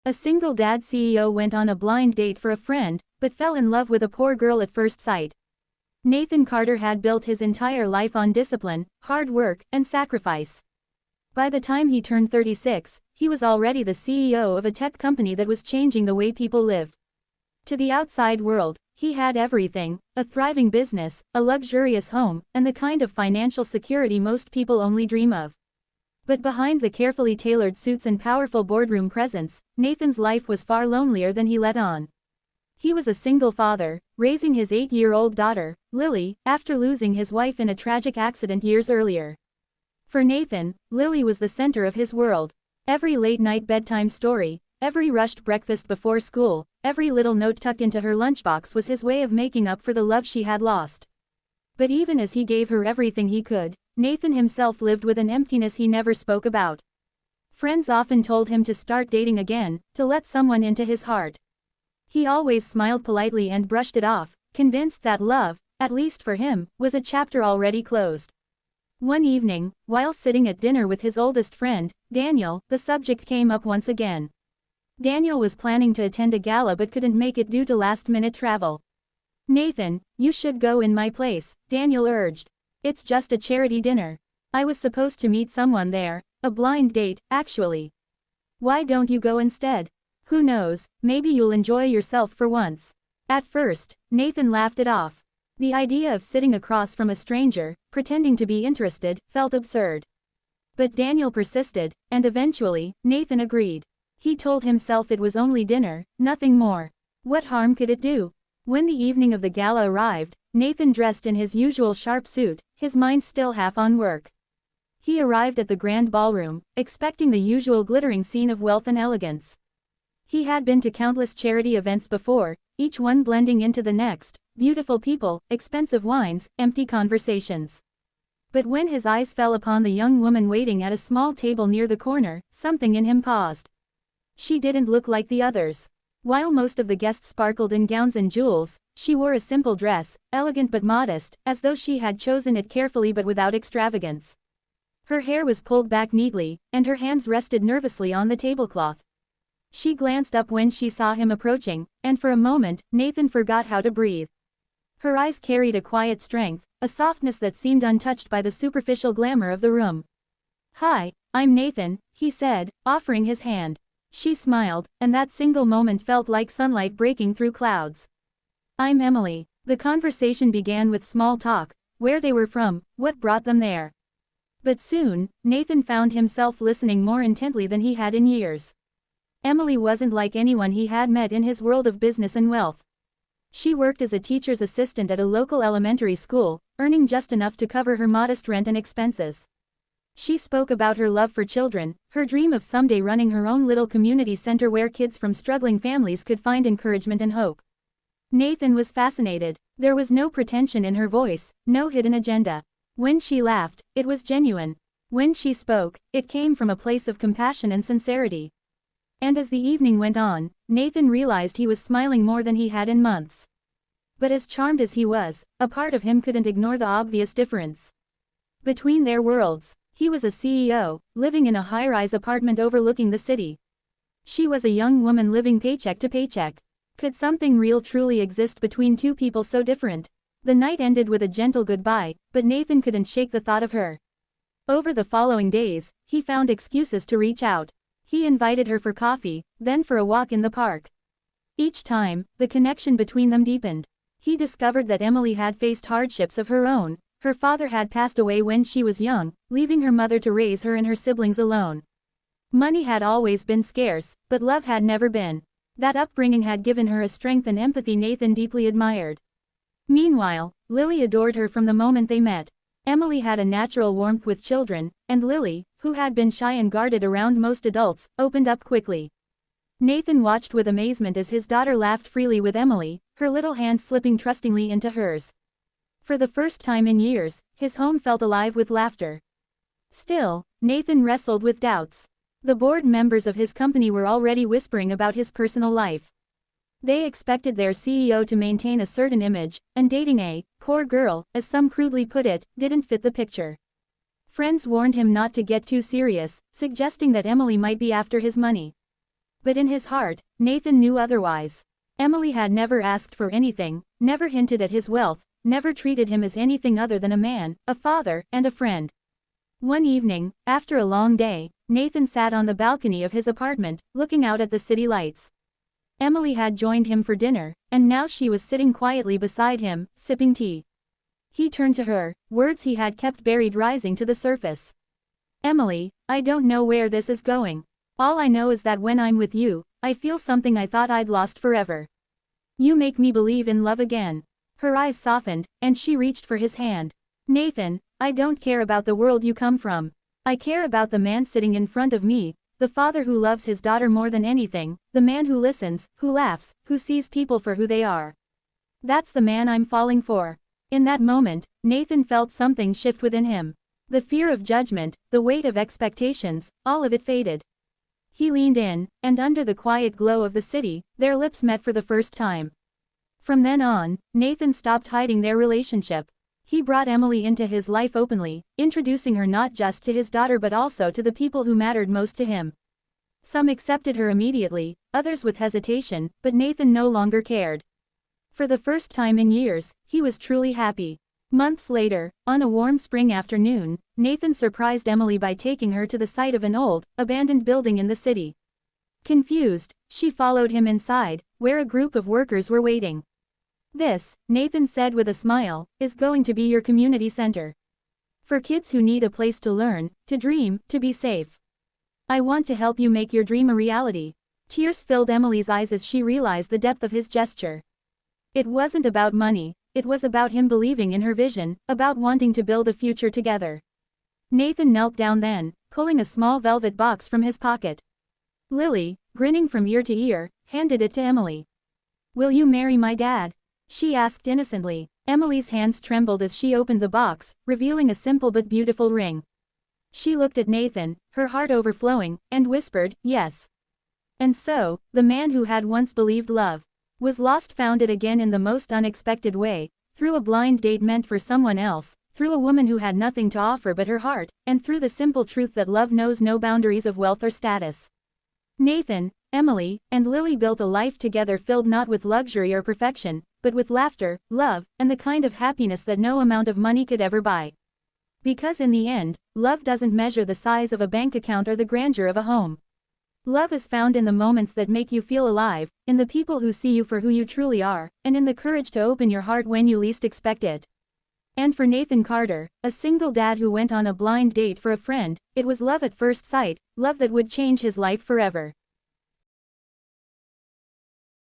A single dad CEO went on a blind date for a friend, but fell in love with a poor girl at first sight. Nathan Carter had built his entire life on discipline, hard work, and sacrifice. By the time he turned 36, he was already the CEO of a tech company that was changing the way people lived. To the outside world, he had everything: a thriving business, a luxurious home, and the kind of financial security most people only dream of. But behind the carefully tailored suits and powerful boardroom presence, Nathan's life was far lonelier than he let on. He was a single father, raising his 8-year-old daughter, Lily, after losing his wife in a tragic accident years earlier. For Nathan, Lily was the center of his world. Every late-night bedtime story, every rushed breakfast before school, every little note tucked into her lunchbox was his way of making up for the love she had lost. But even as he gave her everything he could, Nathan himself lived with an emptiness he never spoke about. Friends often told him to start dating again, to let someone into his heart. He always smiled politely and brushed it off, convinced that love, at least for him, was a chapter already closed. One evening, while sitting at dinner with his oldest friend, Daniel, the subject came up once again. Daniel was planning to attend a gala but couldn't make it due to last-minute travel. "Nathan, you should go in my place," Daniel urged. "It's just a charity dinner. I was supposed to meet someone there, a blind date, actually. Why don't you go instead? Who knows, maybe you'll enjoy yourself for once." At first, Nathan laughed it off. The idea of sitting across from a stranger, pretending to be interested, felt absurd. But Daniel persisted, and eventually, Nathan agreed. He told himself it was only dinner, nothing more. What harm could it do? When the evening of the gala arrived, Nathan dressed in his usual sharp suit, his mind still half on work. He arrived at the grand ballroom, expecting the usual glittering scene of wealth and elegance. He had been to countless charity events before, each one blending into the next: beautiful people, expensive wines, empty conversations. But when his eyes fell upon the young woman waiting at a small table near the corner, something in him paused. She didn't look like the others. While most of the guests sparkled in gowns and jewels, she wore a simple dress, elegant but modest, as though she had chosen it carefully but without extravagance. Her hair was pulled back neatly, and her hands rested nervously on the tablecloth. She glanced up when she saw him approaching, and for a moment, Nathan forgot how to breathe. Her eyes carried a quiet strength, a softness that seemed untouched by the superficial glamour of the room. "Hi, I'm Nathan," he said, offering his hand. She smiled, and that single moment felt like sunlight breaking through clouds. "I'm Emily." The conversation began with small talk: where they were from, what brought them there. But soon, Nathan found himself listening more intently than he had in years. Emily wasn't like anyone he had met in his world of business and wealth. She worked as a teacher's assistant at a local elementary school, earning just enough to cover her modest rent and expenses. She spoke about her love for children, her dream of someday running her own little community center where kids from struggling families could find encouragement and hope. Nathan was fascinated. There was no pretension in her voice, no hidden agenda. When she laughed, it was genuine. When she spoke, it came from a place of compassion and sincerity. And as the evening went on, Nathan realized he was smiling more than he had in months. But as charmed as he was, a part of him couldn't ignore the obvious difference between their worlds. He was a CEO, living in a high-rise apartment overlooking the city. She was a young woman living paycheck to paycheck. Could something real truly exist between two people so different? The night ended with a gentle goodbye, but Nathan couldn't shake the thought of her. Over the following days, he found excuses to reach out. He invited her for coffee, then for a walk in the park. Each time, the connection between them deepened. He discovered that Emily had faced hardships of her own. Her father had passed away when she was young, leaving her mother to raise her and her siblings alone. Money had always been scarce, but love had never been. That upbringing had given her a strength and empathy Nathan deeply admired. Meanwhile, Lily adored her from the moment they met. Emily had a natural warmth with children, and Lily, who had been shy and guarded around most adults, opened up quickly. Nathan watched with amazement as his daughter laughed freely with Emily, her little hand slipping trustingly into hers. For the first time in years, his home felt alive with laughter. Still, Nathan wrestled with doubts. The board members of his company were already whispering about his personal life. They expected their CEO to maintain a certain image, and dating a poor girl, as some crudely put it, didn't fit the picture. Friends warned him not to get too serious, suggesting that Emily might be after his money. But in his heart, Nathan knew otherwise. Emily had never asked for anything, never hinted at his wealth, never treated him as anything other than a man, a father, and a friend. One evening, after a long day, Nathan sat on the balcony of his apartment, looking out at the city lights. Emily had joined him for dinner, and now she was sitting quietly beside him, sipping tea. He turned to her, words he had kept buried rising to the surface. "Emily, I don't know where this is going. All I know is that when I'm with you, I feel something I thought I'd lost forever. You make me believe in love again." Her eyes softened, and she reached for his hand. "Nathan, I don't care about the world you come from. I care about the man sitting in front of me, the father who loves his daughter more than anything, the man who listens, who laughs, who sees people for who they are. That's the man I'm falling for." In that moment, Nathan felt something shift within him. The fear of judgment, the weight of expectations, all of it faded. He leaned in, and under the quiet glow of the city, their lips met for the first time. From then on, Nathan stopped hiding their relationship. He brought Emily into his life openly, introducing her not just to his daughter but also to the people who mattered most to him. Some accepted her immediately, others with hesitation, but Nathan no longer cared. For the first time in years, he was truly happy. Months later, on a warm spring afternoon, Nathan surprised Emily by taking her to the site of an old, abandoned building in the city. Confused, she followed him inside, where a group of workers were waiting. "This," Nathan said with a smile, "is going to be your community center. For kids who need a place to learn, to dream, to be safe. I want to help you make your dream a reality." Tears filled Emily's eyes as she realized the depth of his gesture. It wasn't about money, it was about him believing in her vision, about wanting to build a future together. Nathan knelt down then, pulling a small velvet box from his pocket. Lily, grinning from ear to ear, handed it to Emily. "Will you marry my dad?" she asked innocently. Emily's hands trembled as she opened the box, revealing a simple but beautiful ring. She looked at Nathan, her heart overflowing, and whispered, "Yes." And so, the man who had once believed love was lost found it again in the most unexpected way, through a blind date meant for someone else, through a woman who had nothing to offer but her heart, and through the simple truth that love knows no boundaries of wealth or status. Nathan, Emily, and Lily built a life together filled not with luxury or perfection, but with laughter, love, and the kind of happiness that no amount of money could ever buy. Because in the end, love doesn't measure the size of a bank account or the grandeur of a home. Love is found in the moments that make you feel alive, in the people who see you for who you truly are, and in the courage to open your heart when you least expect it. And for Nathan Carter, a single dad who went on a blind date for a friend, it was love at first sight, love that would change his life forever.